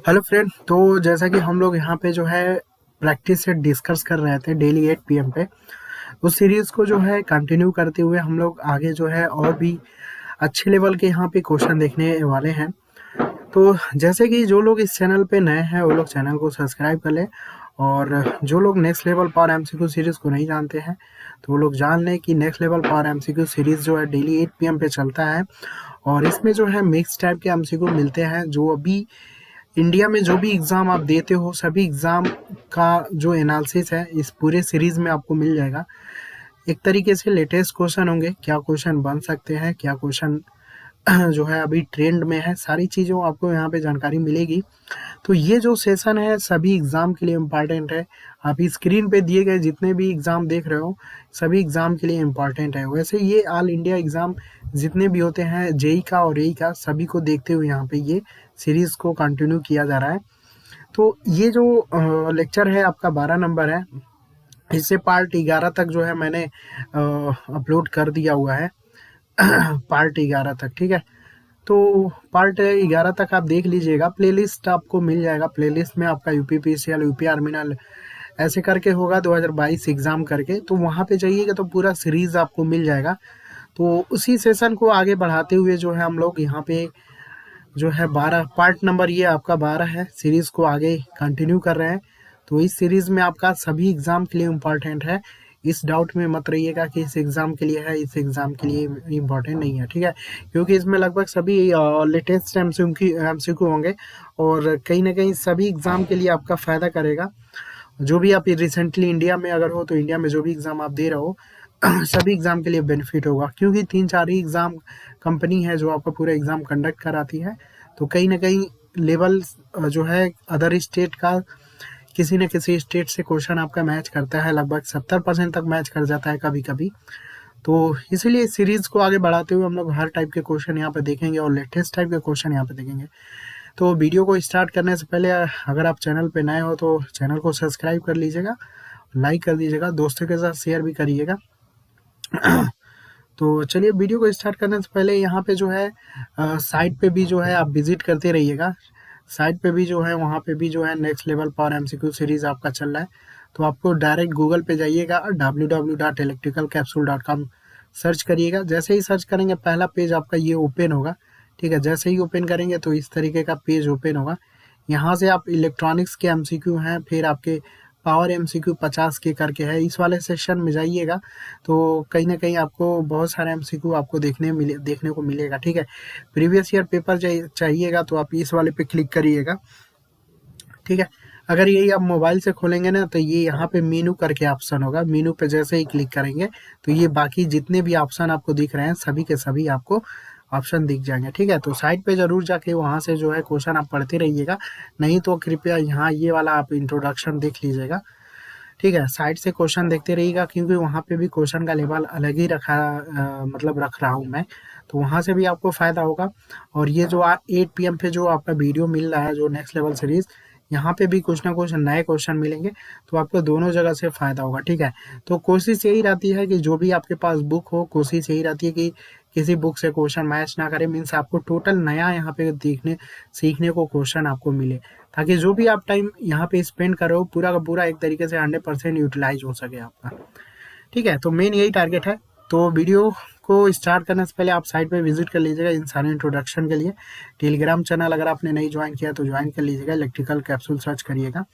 Hello friend. तो जैसा कि हम लोग यहाँ पे जो है प्रैक्टिस से डिस्कस कर रहे थे डेली 8 पीएम पे, उस सीरीज को जो है कंटिन्यू करते हुए हम लोग आगे जो है और भी अच्छे लेवल के यहाँ पे क्वेश्चन देखने वाले हैं। तो जैसे कि जो लोग इस चैनल पे नए हैं वो लोग चैनल को सब्सक्राइब कर लें, और जो लोग next level power MCQ series को नहीं जानते हैं तो वो लोग जान लें कि next level power MCQ series जो है डेली 8 पीएम पे चलता है। और इसमें जो है मिक्स टाइप के एमसीक्यू मिलते हैं। जो अभी इंडिया में जो भी एग्ज़ाम आप देते हो सभी एग्ज़ाम का जो एनालिसिस है इस पूरे सीरीज़ में आपको मिल जाएगा। एक तरीके से लेटेस्ट क्वेश्चन होंगे, क्या क्वेश्चन बन सकते हैं, क्या क्वेश्चन जो है अभी ट्रेंड में है, सारी चीज़ों आपको यहाँ पे जानकारी मिलेगी। तो ये जो सेशन है सभी एग्ज़ाम के लिए इम्पॉर्टेंट है। आप स्क्रीन पे दिए गए जितने भी एग्ज़ाम देख रहे हो सभी एग्ज़ाम के लिए इम्पॉर्टेंट है। वैसे ये ऑल इंडिया एग्ज़ाम जितने भी होते हैं जेई का और एई का सभी को देखते हुए यहाँ पे ये सीरीज़ को कंटिन्यू किया जा रहा है। तो ये जो लेक्चर है आपका 12 नंबर है। इससे पार्ट 11 तक जो है मैंने अपलोड कर दिया हुआ है पार्ट 11 तक, ठीक है। तो पार्ट 11 तक आप देख लीजिएगा, प्लेलिस्ट आपको मिल जाएगा। प्लेलिस्ट में आपका यूपीपीसीएल, यूपी आर्मिनल ऐसे करके होगा 2022 एग्ज़ाम करके, तो वहाँ पे जाइएगा तो पूरा सीरीज़ आपको मिल जाएगा। तो उसी सेशन को आगे बढ़ाते हुए जो है हम लोग यहाँ पे जो है 12 पार्ट नंबर ये आपका 12 है, सीरीज़ को आगे कंटिन्यू कर रहे हैं। तो इस सीरीज़ में आपका सभी एग्ज़ाम के लिए इम्पॉर्टेंट है। इस डाउट में मत रहिएगा कि इस एग्ज़ाम के लिए है, इस एग्ज़ाम के लिए इम्पॉर्टेंट नहीं है, ठीक है। क्योंकि इसमें लगभग सभी लेटेस्ट एमसीक्यू होंगे और कहीं ना कहीं सभी एग्ज़ाम के लिए आपका फ़ायदा करेगा। जो भी आप रिसेंटली इंडिया में अगर हो तो इंडिया में जो भी एग्ज़ाम आप दे रहे हो सभी एग्ज़ाम के लिए बेनिफिट होगा। क्योंकि 3-4 ही एग्ज़ाम कंपनी है जो आपका पूरा एग्ज़ाम कंडक्ट कराती है। तो कहीं ना कहीं लेवल जो है अदर स्टेट का किसी न किसी स्टेट से क्वेश्चन आपका मैच करता है, लगभग 70% तक मैच कर जाता है कभी कभी। तो इसीलिए इस सीरीज़ को आगे बढ़ाते हुए हम लोग हर टाइप के क्वेश्चन यहाँ पे देखेंगे और लेटेस्ट टाइप के क्वेश्चन यहाँ पे देखेंगे। तो वीडियो को स्टार्ट करने से पहले अगर आप चैनल पे नए हो तो चैनल को सब्सक्राइब कर लीजिएगा, लाइक कर दीजिएगा, दोस्तों के साथ शेयर भी करिएगा। तो चलिए वीडियो को स्टार्ट करने से पहले यहाँ पे जो है साइट पे भी जो है आप विजिट करते रहिएगा। साइट पे भी जो है वहाँ पे भी जो है next level power MCQ series आपका चल रहा है। तो आपको डायरेक्ट गूगल पे जाइएगा और www.electricalcapsule.com सर्च करिएगा। जैसे ही सर्च करेंगे पहला पेज आपका ये ओपन होगा, ठीक है। जैसे ही ओपन करेंगे तो इस तरीके का पेज ओपन होगा। यहाँ से आप इलेक्ट्रॉनिक्स के एमसीक्यू हैं, फिर आपके पावर एमसीक्यू 50 के करके है, इस वाले सेक्शन में जाइएगा तो कहीं ना कहीं आपको बहुत सारे एमसीक्यू आपको देखने को मिलेगा, ठीक है। प्रीवियस ईयर पेपर चाहिएगा तो आप इस वाले पे क्लिक करिएगा, ठीक है। अगर यही आप मोबाइल से खोलेंगे ना तो ये यहाँ पे मीनू करके ऑप्शन होगा। मीनू पे जैसे ही क्लिक करेंगे तो ये बाकी जितने भी ऑप्शन आपको दिख रहे हैं सभी के सभी आपको ऑप्शन दिख जाएंगे, ठीक है। तो साइट पे जरूर जाके वहाँ से जो है क्वेश्चन आप पढ़ते रहिएगा। नहीं तो कृपया यहाँ ये वाला आप इंट्रोडक्शन देख लीजिएगा, ठीक है। साइड से क्वेश्चन देखते रहिएगा क्योंकि वहाँ पे भी क्वेश्चन का लेवल अलग ही मतलब रख रहा हूँ मैं। तो वहाँ से भी आपको फ़ायदा होगा। और ये जो 8 पीएम पे जो आपका वीडियो मिल रहा है जो नेक्स्ट लेवल सीरीज़, यहाँ पे भी कुछ ना कुछ नए क्वेश्चन मिलेंगे। तो आपको दोनों जगह से फ़ायदा होगा, ठीक है। तो कोशिश यही रहती है कि जो भी आपके पास बुक हो, कोशिश यही रहती है कि किसी बुक से क्वेश्चन मैच ना करे। मीन्स आपको टोटल नया यहाँ पे देखने सीखने को क्वेश्चन आपको मिले, ताकि जो भी आप टाइम यहाँ पे स्पेंड कर रहे हो पूरा का पूरा एक तरीके से 100% यूटिलाइज हो सके आपका, ठीक है। तो मेन यही टारगेट है। तो वीडियो को स्टार्ट करने से पहले आप साइट पे विजिट कर लीजिएगा इन सारे इंट्रोडक्शन के लिए। टेलीग्राम चैनल अगर आपने नहीं ज्वाइन किया तो ज्वाइन कर लीजिएगा, इलेक्ट्रिकल कैप्सूल सर्च करिएगा।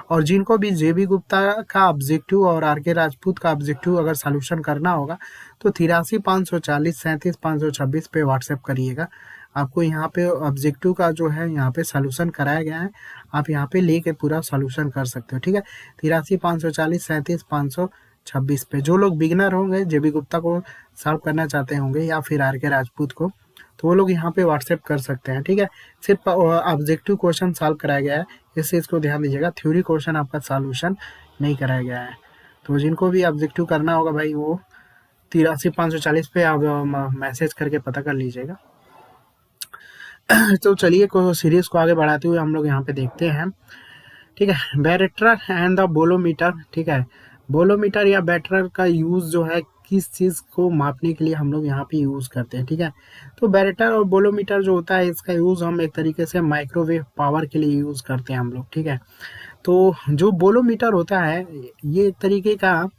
और जिनको भी जेबी गुप्ता का ऑब्जेक्टिव और आर के राजपूत का ऑब्जेक्टिव अगर सोल्यूशन करना होगा तो 83 540 37 526 पे व्हाट्सएप करिएगा। आपको यहाँ पे ऑब्जेक्टिव का जो है यहाँ पे सोल्यूशन कराया गया है, आप यहाँ पे लेके पूरा सोल्यूशन कर सकते हो, ठीक है। 83 540 37 526 पे जो लोग बिगिनर होंगे जेबी गुप्ता को सॉल्व करना चाहते होंगे या फिर आर के राजपूत को, तो वो लोग यहाँ पे व्हाट्सएप कर सकते हैं, ठीक है। सिर्फ ऑब्जेक्टिव क्वेश्चन सॉल्व कराया गया है, इस चीज़ को ध्यान दीजिएगा। थ्योरी क्वेश्चन आपका सॉल्यूशन नहीं कराया गया है। तो जिनको भी ऑब्जेक्टिव करना होगा भाई वो 83 540 पे आप मैसेज करके पता कर लीजिएगा। तो चलिए सीरीज को आगे बढ़ाते हुए हम लोग यहाँ पे देखते हैं, ठीक है। बैरेक्टर एंड द बोलोमीटर, ठीक है। बोलोमीटर या बैटर का यूज़ जो है किस चीज़ को मापने के लिए हम लोग यहाँ पे यूज़ करते हैं, ठीक है। तो बैरोमीटर और बोलोमीटर जो होता है इसका यूज़ हम एक तरीके से माइक्रोवेव पावर के लिए यूज़ करते हैं हम लोग, ठीक है। तो जो बोलोमीटर होता है ये एक तरीके का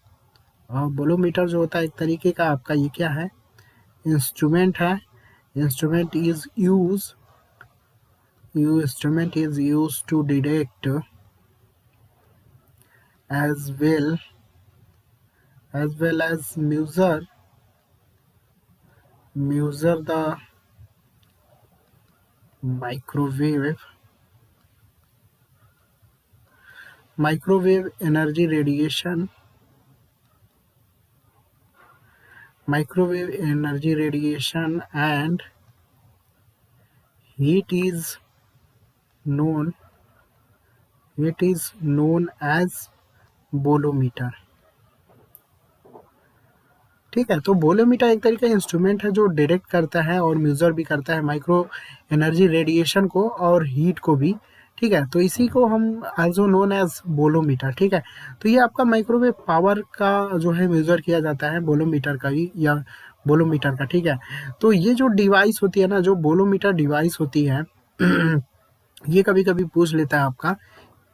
बोलोमीटर जो होता है एक तरीके का आपका ये क्या है, इंस्ट्रूमेंट है। Instrument is use to detect as well as measure the microwave energy radiation and heat is known as bolometer, ठीक है। तो बोलोमीटर एक तरीके का इंस्ट्रूमेंट है जो डिटेक्ट करता है और मेजर भी करता है माइक्रो एनर्जी रेडिएशन को और हीट को भी, ठीक है। तो इसी को हम आल्सो नोन एज बोलोमीटर, ठीक है। तो ये आपका माइक्रोवेव पावर का जो है मेजर किया जाता है बोलोमीटर का भी या बोलोमीटर का, ठीक है। तो ये जो डिवाइस होती है ना, जो बोलोमीटर डिवाइस होती है ये कभी कभी पूछ लेता है आपका,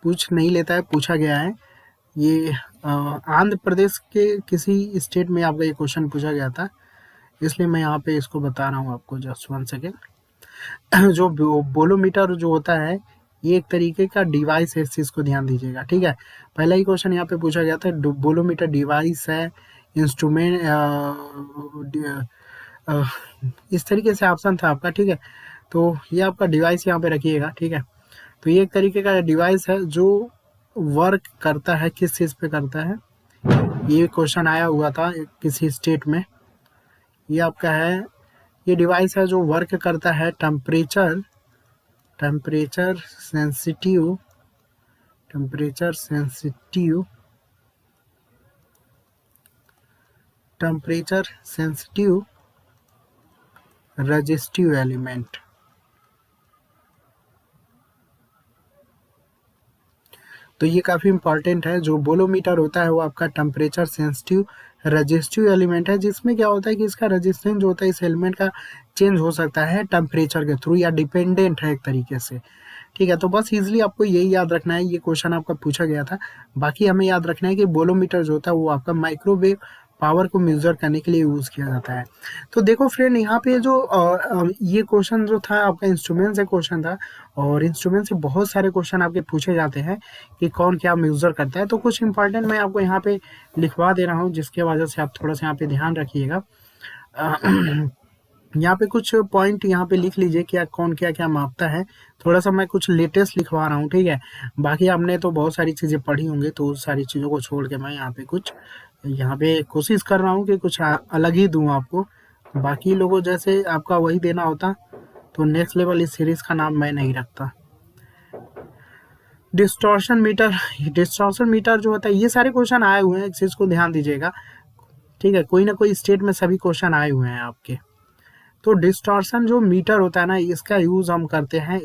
पूछ नहीं लेता है, पूछा गया है। ये आंध्र प्रदेश के किसी स्टेट में आपका ये क्वेश्चन पूछा गया था, इसलिए मैं यहाँ पे इसको बता रहा हूँ आपको, जस्ट 1 सेकेंड। जो बोलोमीटर जो होता है ये एक तरीके का डिवाइस है, इस चीज़ को ध्यान दीजिएगा, ठीक है। पहला ही क्वेश्चन यहाँ पे पूछा गया था, बोलोमीटर डिवाइस है, इंस्ट्रूमेंट, इस तरीके से ऑप्शन था आपका, ठीक है। तो ये आपका डिवाइस यहाँ पे रखिएगा, ठीक है। तो ये एक तरीके का डिवाइस है जो वर्क करता है, किस चीज़ पे करता है, ये क्वेश्चन आया हुआ था किसी स्टेट में। ये आपका है, ये डिवाइस है जो वर्क करता है टेम्परेचर सेंसिटिव रेजिस्टिव एलिमेंट। तो ये काफ़ी इंपॉर्टेंट है। जो बोलोमीटर होता है वो आपका टेम्परेचर सेंसिटिव रेजिस्टिव एलिमेंट है, जिसमें क्या होता है कि इसका रेजिस्टेंस जो होता है इस एलिमेंट का चेंज हो सकता है टेम्परेचर के थ्रू, या डिपेंडेंट है एक तरीके से, ठीक है। तो बस इजीली आपको यही याद रखना है, ये क्वेश्चन आपका पूछा गया था। बाकी हमें याद रखना है कि बोलोमीटर जो होता है वो आपका माइक्रोवेव पावर को मेजर करने के लिए यूज़ किया जाता है। तो देखो फ्रेंड, यहाँ पे जो ये क्वेश्चन जो था आपका इंस्ट्रूमेंट से क्वेश्चन था, और इंस्ट्रूमेंट से बहुत सारे क्वेश्चन आपके पूछे जाते हैं कि कौन क्या मेजर करता है। तो कुछ इंपॉर्टेंट मैं आपको यहाँ पे लिखवा दे रहा हूँ, जिसके वजह से आप थोड़ा सा यहाँ पे ध्यान रखिएगा। यहाँ पे कुछ पॉइंट यहाँ पे लिख लीजिए क्या कौन क्या क्या मापता है। थोड़ा सा मैं कुछ लेटेस्ट लिखवा रहा हूँ, ठीक है। बाकी आपने तो बहुत सारी चीज़ें पढ़ी होंगी, तो उस सारी चीज़ों को छोड़ के मैं यहाँ पे कुछ कोशिश कर रहा हूँ कि कुछ अलग ही दूँ आपको। बाकी लोगों जैसे आपका वही देना होता तो नेक्स्ट लेवल इस सीरीज़ का नाम मैं नहीं रखता। डिस्टॉर्शन मीटर जो होता है, ये सारे क्वेश्चन आए हुए हैं, एक चीज़ को ध्यान दीजिएगा, ठीक है। कोई ना कोई स्टेट में सभी क्वेश्चन आए हुए हैं आपके। तो डिस्टॉर्शन जो मीटर होता है ना, इसका यूज हम करते हैं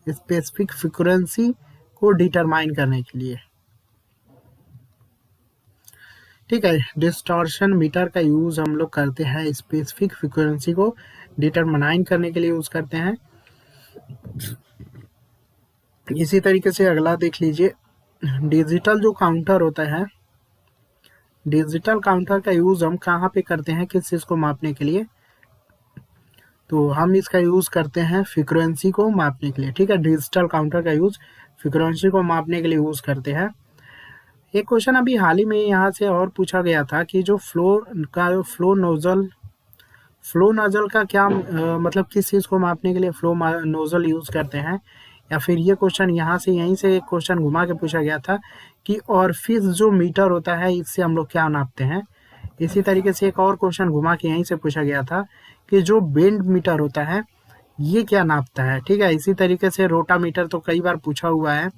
स्पेसिफिक फ्रीक्वेंसी को डिटरमाइन करने के लिए, ठीक है। डिस्टॉर्शन मीटर का यूज हम लोग करते हैं स्पेसिफिक फ्रीक्वेंसी को डिटरमाइन करने के लिए यूज करते हैं। इसी तरीके से अगला देख लीजिए, डिजिटल जो काउंटर होता है, डिजिटल काउंटर का यूज हम कहाँ पे करते हैं, किस चीज़ को मापने के लिए, तो हम इसका यूज करते हैं फ्रीक्वेंसी को मापने के लिए, ठीक है। डिजिटल काउंटर का यूज फ्रीक्वेंसी को मापने के लिए यूज करते हैं। एक क्वेश्चन अभी हाल ही में यहाँ से और पूछा गया था कि जो फ्लो नोजल का क्या मतलब किस चीज़ को मापने के लिए फ्लो नोजल यूज करते हैं। या फिर ये क्वेश्चन यहाँ से यहीं से एक क्वेश्चन घुमा के पूछा गया था कि ऑरिफिस जो मीटर होता है इससे हम लोग क्या नापते हैं। इसी तरीके से एक और क्वेश्चन घुमा के यहीं से पूछा गया था कि जो बेंड मीटर होता है ये क्या नापता है, ठीक है। इसी तरीके से रोटामीटर तो कई बार पूछा हुआ है,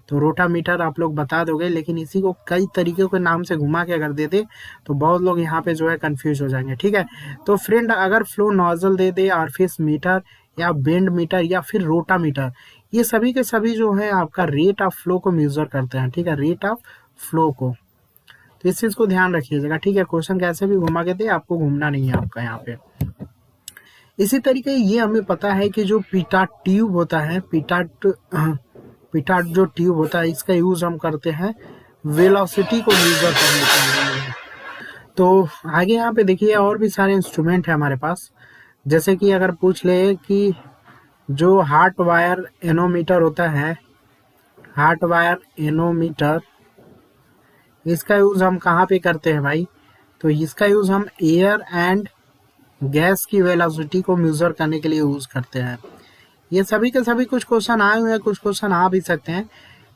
तो रोटामीटर आप लोग बता दोगे, लेकिन इसी को कई तरीके के नाम से घुमा के अगर दे दे तो बहुत लोग यहाँ पे जो है कंफ्यूज हो जाएंगे, ठीक है। तो फ्रेंड, अगर फ्लो नोजल दे दे, ऑरिफिस मीटर या बेंड मीटर या फिर रोटामीटर, ये सभी के सभी जो है आपका रेट ऑफ फ्लो को मेजर करते हैं, ठीक है, रेट ऑफ फ्लो को। तो इस चीज़ को ध्यान रखिएगा, ठीक है। क्वेश्चन कैसे भी घुमा के दे, आपको घूमना नहीं है आपका यहाँ पे। इसी तरीके ये हमें पता है कि जो पीटा ट्यूब होता है, पीटा जो ट्यूब होता है, इसका यूज हम करते हैं वेलोसिटी को मेजर करने के लिए। तो आगे यहाँ पे देखिए और भी सारे इंस्ट्रूमेंट है हमारे पास, जैसे कि अगर पूछ ले कि जो हार्ट वायर एनोमीटर होता है, हार्ट वायर एनोमीटर, इसका यूज हम कहाँ पे करते हैं भाई? तो इसका यूज हम एयर एंड गैस की वेलोसिटी को मेजर करने के लिए यूज करते हैं। ये सभी के सभी कुछ क्वेश्चन आए हुए हैं, कुछ क्वेश्चन आ भी सकते हैं,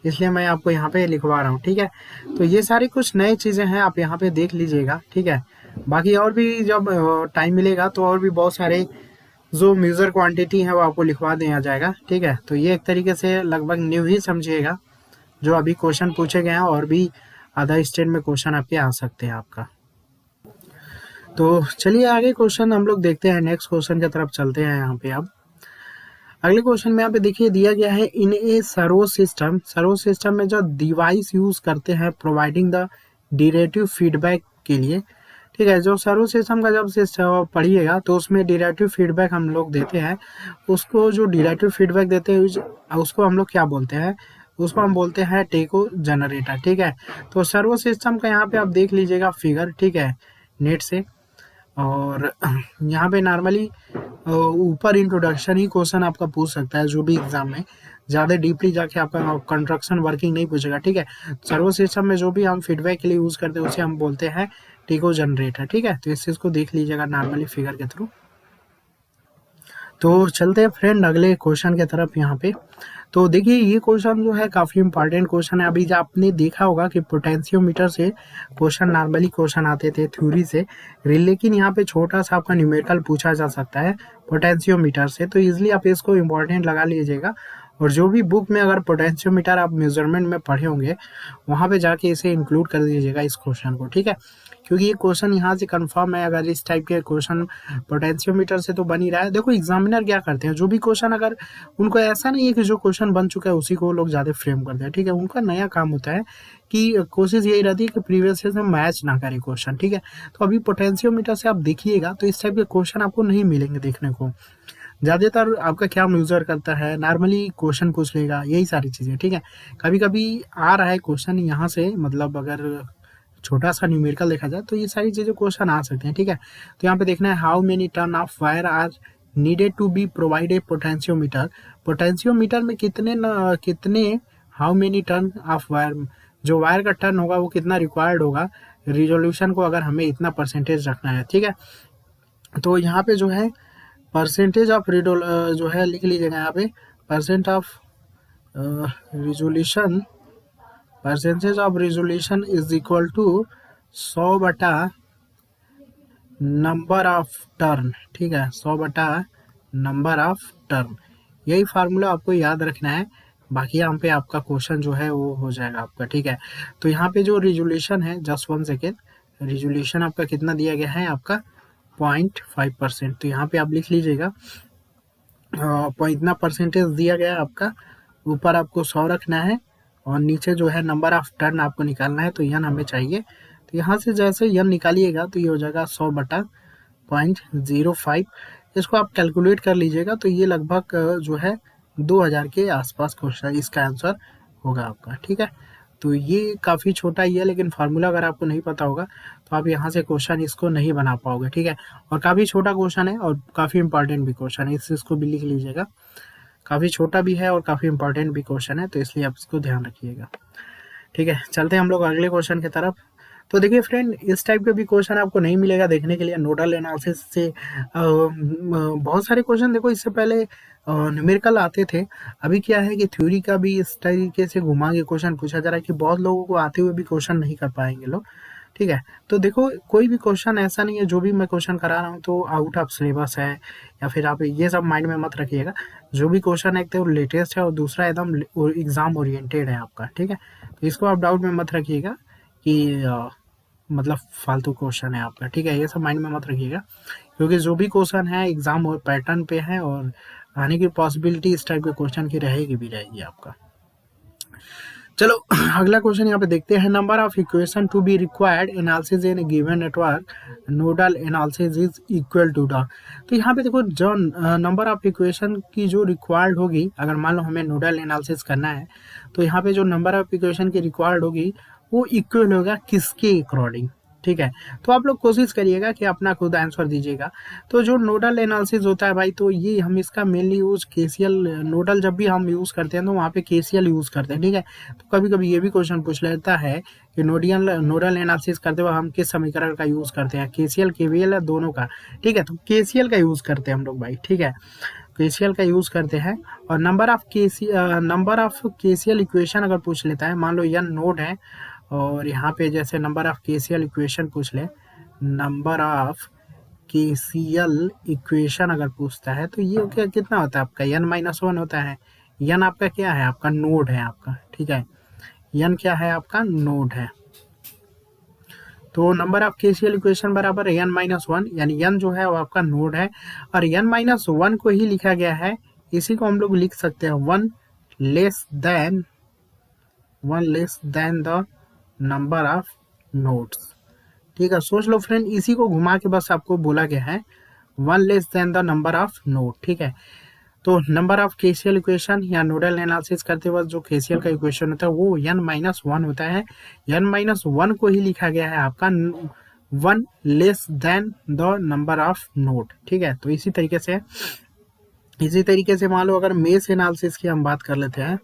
इसलिए मैं आपको यहाँ पे लिखवा रहा हूँ, ठीक है। तो ये सारी कुछ नई चीज़ें हैं, आप यहाँ पे देख लीजिएगा, ठीक है। बाकी और भी जब टाइम मिलेगा तो और भी बहुत सारे जो मेजर क्वांटिटी है वो आपको लिखवा दिया जाएगा, ठीक है। तो ये एक तरीके से लगभग न्यू ही समझिएगा, जो अभी क्वेश्चन पूछे गए हैं, और भी अदर स्टेट में क्वेश्चन आपके आ सकते हैं आपका। तो चलिए आगे क्वेश्चन हम लोग देखते हैं, नेक्स्ट क्वेश्चन की तरफ चलते हैं। यहाँ पे अब अगले क्वेश्चन में यहाँ पे देखिए दिया गया है, इन ए सर्वो सिस्टम में जो डिवाइस यूज करते हैं प्रोवाइडिंग द डिरेटिव फीडबैक के लिए, ठीक है। जो सर्वो सिस्टम का जब पढ़िएगा तो उसमें डिरेटिव फीडबैक हम लोग देते हैं, उसको जो डिरेटिव फीडबैक देते हैं उसको हम लोग क्या बोलते हैं? उसको हम बोलते हैं टेको जनरेटर, ठीक है। तो सर्वो सिस्टम का यहाँ पे आप देख लीजिएगा फिगर, ठीक है, नेट से। और यहाँ पे नॉर्मली ऊपर इंट्रोडक्शन ही क्वेश्चन आपका पूछ सकता है, जो भी एग्जाम में ज़्यादा डीपली जाके आपका कंस्ट्रक्शन वर्किंग नहीं पूछेगा, ठीक है। सर्वो सिस्टम में जो भी हम फीडबैक के लिए यूज़ करते हैं उसे हम बोलते हैं टेको जनरेटर, ठीक है। तो इस चीज़ को देख लीजिएगा नॉर्मली फिगर के थ्रू। तो चलते हैं फ्रेंड अगले क्वेश्चन की तरफ यहाँ पे। तो देखिए ये क्वेश्चन जो है काफ़ी इंपॉर्टेंट क्वेश्चन है। अभी जो आपने देखा होगा कि पोटेंशियोमीटर से क्वेश्चन नॉर्मली क्वेश्चन आते थे थ्योरी से, लेकिन यहाँ पे छोटा सा आपका न्यूमेरिकल पूछा जा सकता है पोटेंशियोमीटर से, तो इजीली आप इसको इम्पोर्टेंट लगा लीजिएगा। और जो भी बुक में अगर पोटेंशियोमीटर आप मेजरमेंट में पढ़े होंगे, वहाँ पे जाके इसे इंक्लूड कर दीजिएगा इस क्वेश्चन को, ठीक है। क्योंकि ये क्वेश्चन यहाँ से कंफर्म है, अगर इस टाइप के क्वेश्चन पोटेंशियोमीटर से तो बन ही रहा है। देखो एग्जामिनर क्या करते हैं, जो भी क्वेश्चन अगर उनको ऐसा नहीं है कि जो क्वेश्चन बन चुका है उसी को लोग ज़्यादा फ्रेम करते हैं, ठीक है। उनका नया काम होता है कि कोशिश यही रहती है कि प्रीवियस ईयर से मैच ना करे क्वेश्चन, ठीक है। तो अभी पोटेंशियोमीटर से आप देखिएगा तो इस टाइप के क्वेश्चन आपको नहीं मिलेंगे देखने को। ज़्यादातर आपका क्या मेजर करता है, नॉर्मली क्वेश्चन पूछ लेगा, यही सारी चीज़ें, ठीक है। कभी कभी आ रहा है क्वेश्चन यहाँ से, मतलब अगर छोटा सा न्यूमेरिकल देखा जाए तो ये सारी चीज़ें क्वेश्चन आ सकते हैं, ठीक है। तो यहाँ पे देखना है how many turn of wire are needed to be provide a potentiometer. Potentiometer में कितने how many turn of wire, जो वायर का टर्न होगा वो कितना रिक्वायर्ड होगा रिजोल्यूशन को, अगर हमें इतना परसेंटेज रखना है, ठीक है। तो यहाँ पे जो है परसेंटेज ऑफ जो है लिख लीजिएगा यहाँ पे, percent of resolution, percentage of resolution is equal to 100 बटा नंबर ऑफ टर्न, ठीक है, 100 बटा नंबर ऑफ टर्न। यही फार्मूला आपको याद रखना है, बाकी यहाँ पे आपका क्वेश्चन जो है वो हो जाएगा आपका, ठीक है। तो यहाँ पे जो रिजोल्यूशन है, जस्ट 1 सेकेंड, रिजोल्यूशन आपका कितना दिया गया है आपका 0.5%। तो यहाँ पे आप लिख लीजिएगा इतना परसेंटेज दिया गया है आपका, ऊपर आपको 100 रखना है और नीचे जो है नंबर ऑफ टर्न आपको निकालना है, तो यन हमें चाहिए। तो यहाँ से जैसे यन निकालिएगा तो ये हो जाएगा 100 बटा 0.05। इसको आप कैलकुलेट कर लीजिएगा, तो ये लगभग जो है 2000 के आसपास क्वेश्चन इसका आंसर होगा आपका, ठीक है। तो ये काफ़ी छोटा ही है, लेकिन फार्मूला अगर आपको नहीं पता होगा तो आप यहाँ से क्वेश्चन इसको नहीं बना पाओगे, ठीक है। और काफ़ी छोटा क्वेश्चन है और काफ़ी इंपॉर्टेंट भी क्वेश्चन है, इसको भी लिख लीजिएगा। काफ़ी छोटा भी है और काफ़ी इंपॉर्टेंट भी क्वेश्चन है, तो इसलिए आप इसको ध्यान रखिएगा, ठीक है। चलते हैं हम लोग अगले क्वेश्चन की तरफ। तो देखिए फ्रेंड, इस टाइप के भी क्वेश्चन आपको नहीं मिलेगा देखने के लिए नोडल एनालिसिस से। बहुत सारे क्वेश्चन देखो इससे पहले न्यूमेरिकल आते थे, अभी क्या है कि थ्योरी का भी इस तरीके से घुमा के क्वेश्चन पूछा जा रहा है कि बहुत लोगों को आते हुए भी क्वेश्चन नहीं कर पाएंगे लोग, ठीक है। तो देखो कोई भी क्वेश्चन ऐसा नहीं है, जो भी मैं क्वेश्चन करा रहा हूँ तो आउट ऑफ सिलेबस है, या फिर आप ये सब माइंड में मत रखिएगा। जो भी क्वेश्चन है एक तो लेटेस्ट है और दूसरा एकदम एग्जाम ओरिएंटेड है आपका, ठीक है। तो इसको आप डाउट में मत रखिएगा कि मतलब फालतू क्वेश्चन है आपका, ठीक है। ये सब माइंड में मत रखिएगा, क्योंकि जो भी क्वेश्चन है एग्जाम और पैटर्न पे है और आने की पॉसिबिलिटी इस टाइप के क्वेश्चन की रहेगी भी रहेगी आपका। चलो अगला क्वेश्चन यहाँ पे देखते हैं। Number of equation to be required analysis in given network nodal analysis is equal to the. तो यहाँ पे देखो जो नंबर ऑफ इक्वेशन की जो रिक्वायर्ड होगी, अगर मान लो हमें नोडल एनालिसिस करना है तो यहाँ पे जो नंबर ऑफ इक्वेशन की रिक्वायर्ड होगी वो इक्वल होगा किसके अकॉर्डिंग, ठीक है। तो आप लोग कोशिश करिएगा कि अपना खुद आंसर दीजिएगा। तो जो नोडल एनालिसिस होता है भाई, तो ये हम इसका मेनली यूज केसीएल, नोडल जब भी हम यूज करते हैं तो वहाँ पे केसीएल यूज करते हैं, ठीक है। तो कभी कभी ये भी क्वेश्चन पूछ लेता है कि नोडल एनालिसिस करते हुए हम किस समीकरण का यूज करते हैं, केसीएल केवीएल या दोनों का, ठीक है। तो केसीएल का यूज करते हैं हम लोग भाई, ठीक है, केसीएल का यूज करते हैं। और नंबर ऑफ केसीएल इक्वेशन अगर पूछ लेता है, मान लो यन नोड है और यहाँ पे जैसे नंबर ऑफ केसीएल इक्वेशन पूछ ले, नंबर ऑफ केसीएल इक्वेशन अगर पूछता है तो ये क्या कितना होता है आपका, n-1 होता है। n आपका क्या है, आपका नोड है आपका, ठीक है। n क्या है आपका, नोड है। तो नंबर ऑफ केसीएल इक्वेशन बराबर n-1, यानी n जो है वो आपका नोड है और n-1 को ही लिखा गया है, इसी को हम लोग लिख सकते हैं one less than the number of nodes, ठीक है। सोच लो फ्रेंड, इसी को घुमा के बस आपको बोला गया है one less than the number of node, ठीक है। तो नंबर ऑफ केसीएल इक्वेशन या नोडल एनालिसिस करते वक्त जो केसीएल का इक्वेशन होता है वो n-1 होता है। n-1 को ही लिखा गया है आपका one less than the number of node, ठीक है। तो इसी तरीके से मान लो अगर मेश एनालिसिस की हम बात कर लेते हैं,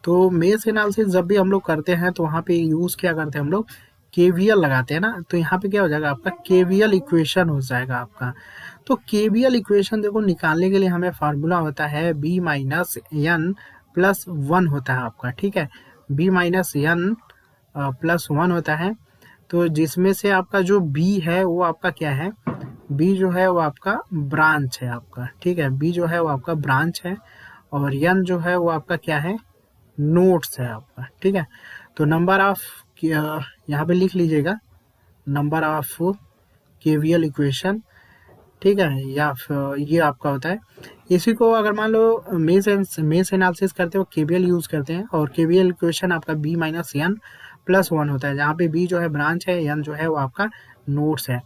तो मेश एनालिसिस जब भी हम लोग करते हैं तो वहाँ पे यूज क्या करते हैं हम लोग, केवीएल लगाते हैं ना। तो यहाँ पे क्या हो जाएगा आपका, केवीएल इक्वेशन हो जाएगा आपका। तो केवीएल इक्वेशन देखो निकालने के लिए हमें फार्मूला होता है b-n+1 होता है आपका, ठीक है। b-n+1 होता है। तो जिसमें से आपका जो b है वो आपका क्या है, b जो है वो आपका ब्रांच है आपका, ठीक है। b जो है वो आपका ब्रांच है और n जो है वो आपका क्या है, नोट्स है आपका, ठीक है। तो नंबर ऑफ, यहाँ पे लिख लीजिएगा नंबर ऑफ केवीएल इक्वेशन, ठीक है, या फिर ये आपका होता है। इसी को अगर मान लो मेश एनालिसिस करते हो केवीएल यूज करते हैं और केवीएल इक्वेशन आपका b-n+1 होता है, जहाँ पे b जो है ब्रांच है, n जो है वो आपका नोट्स है,